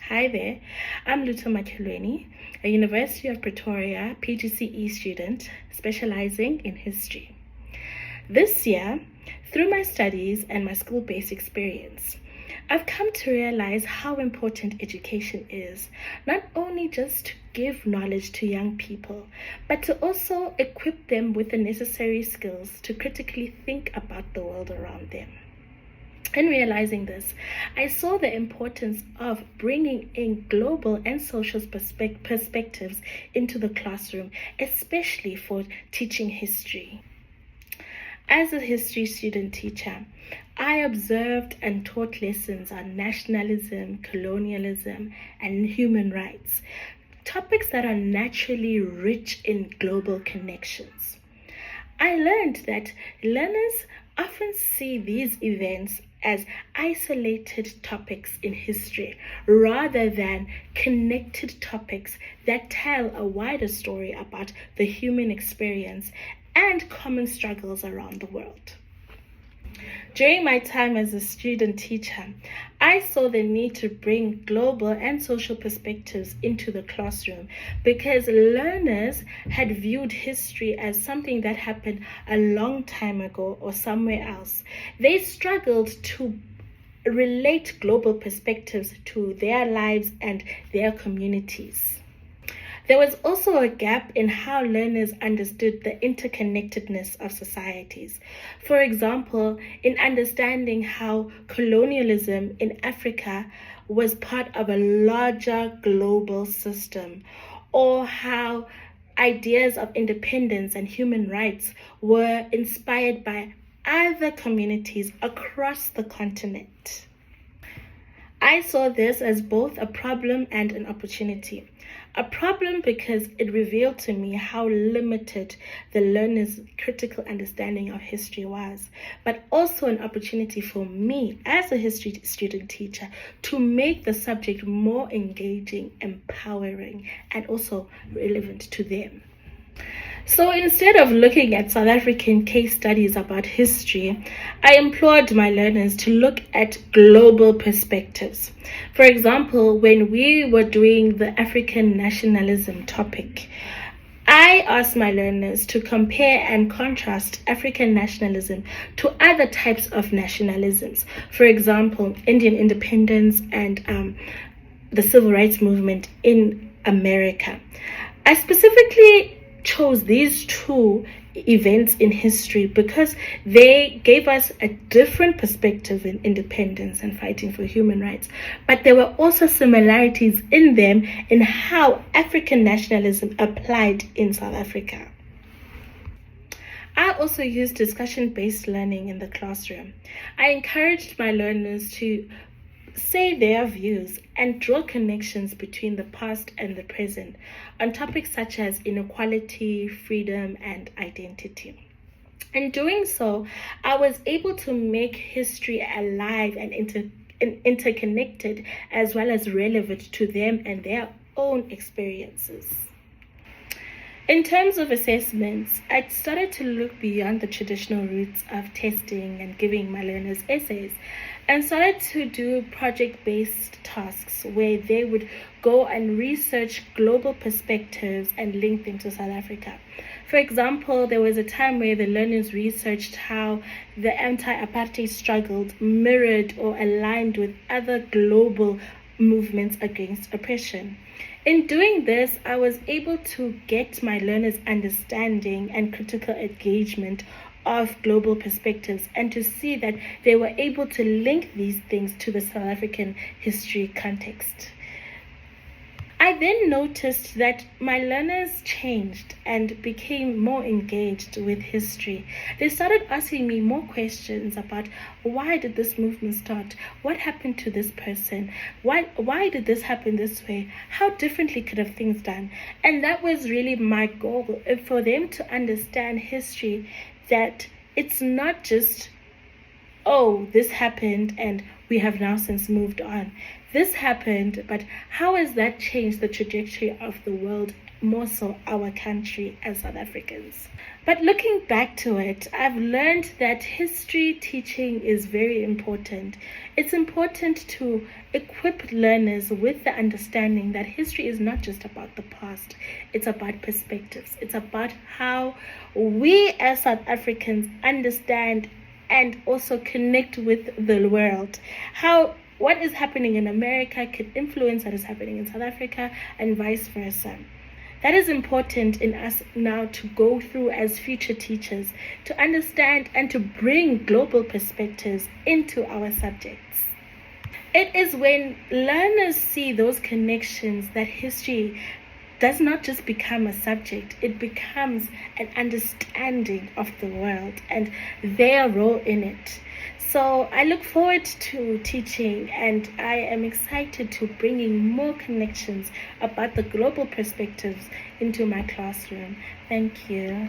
Hi there, I'm Luto Makelweni, a University of Pretoria PGCE student specializing in history. This year, through my studies and my school-based experience, I've come to realize how important education is, not only just to give knowledge to young people, but to also equip them with the necessary skills to critically think about the world around them. In realizing this, I saw the importance of bringing in global and social perspectives into the classroom, especially for teaching history. As a history student teacher, I observed and taught lessons on nationalism, colonialism, and human rights, topics that are naturally rich in global connections. I learned that learners often see these events as isolated topics in history rather than connected topics that tell a wider story about the human experience and common struggles around the world. During my time as a student teacher, I saw the need to bring global and social perspectives into the classroom because learners had viewed history as something that happened a long time ago or somewhere else. They struggled to relate global perspectives to their lives and their communities. There was also a gap in how learners understood the interconnectedness of societies. For example, in understanding how colonialism in Africa was part of a larger global system, or how ideas of independence and human rights were inspired by other communities across the continent. I saw this as both a problem and an opportunity. A problem because it revealed to me how limited the learner's critical understanding of history was, but also an opportunity for me as a history student teacher to make the subject more engaging, empowering, and also relevant to them. So instead of looking at South African case studies about history, I implored my learners to look at global perspectives. For example, when we were doing the African nationalism topic, I asked my learners to compare and contrast African nationalism to other types of nationalisms. For example, Indian independence and the civil rights movement in America. I specifically chose these two events in history because they gave us a different perspective in independence and fighting for human rights, but there were also similarities in them in how African nationalism applied in South Africa. I also used discussion-based learning in the classroom. I encouraged my learners to say their views and draw connections between the past and the present on topics such as inequality, freedom, and identity. In doing so, I was able to make history alive and interconnected as well as relevant to them and their own experiences. In terms of assessments, I started to look beyond the traditional routes of testing and giving my learners essays and started to do project-based tasks where they would go and research global perspectives and link them to South Africa. For example, there was a time where the learners researched how the anti-apartheid struggle mirrored or aligned with other global movements against oppression. In doing this, I was able to get my learners' understanding and critical engagement of global perspectives and to see that they were able to link these things to the South African history context. I then noticed that my learners changed and became more engaged with history. They started asking me more questions about why did this movement start? What happened to this person? Why did this happen this way? How differently could have things done? And that was really my goal, for them to understand history, that it's not just, oh, this happened and we have now since moved on. This happened, but how has that changed the trajectory of the world, more so our country as South Africans? But looking back to it, I've learned that history teaching is very important. It's important to equip learners with the understanding that history is not just about the past, it's about perspectives. It's about how we as South Africans understand and also connect with the world. How what is happening in America could influence what is happening in South Africa and vice versa. That is important in us now to go through as future teachers, to understand and to bring global perspectives into our subjects. It is when learners see those connections that history does not just become a subject, it becomes an understanding of the world and their role in it. So I look forward to teaching, and I am excited to bringing more connections about the global perspectives into my classroom. Thank you.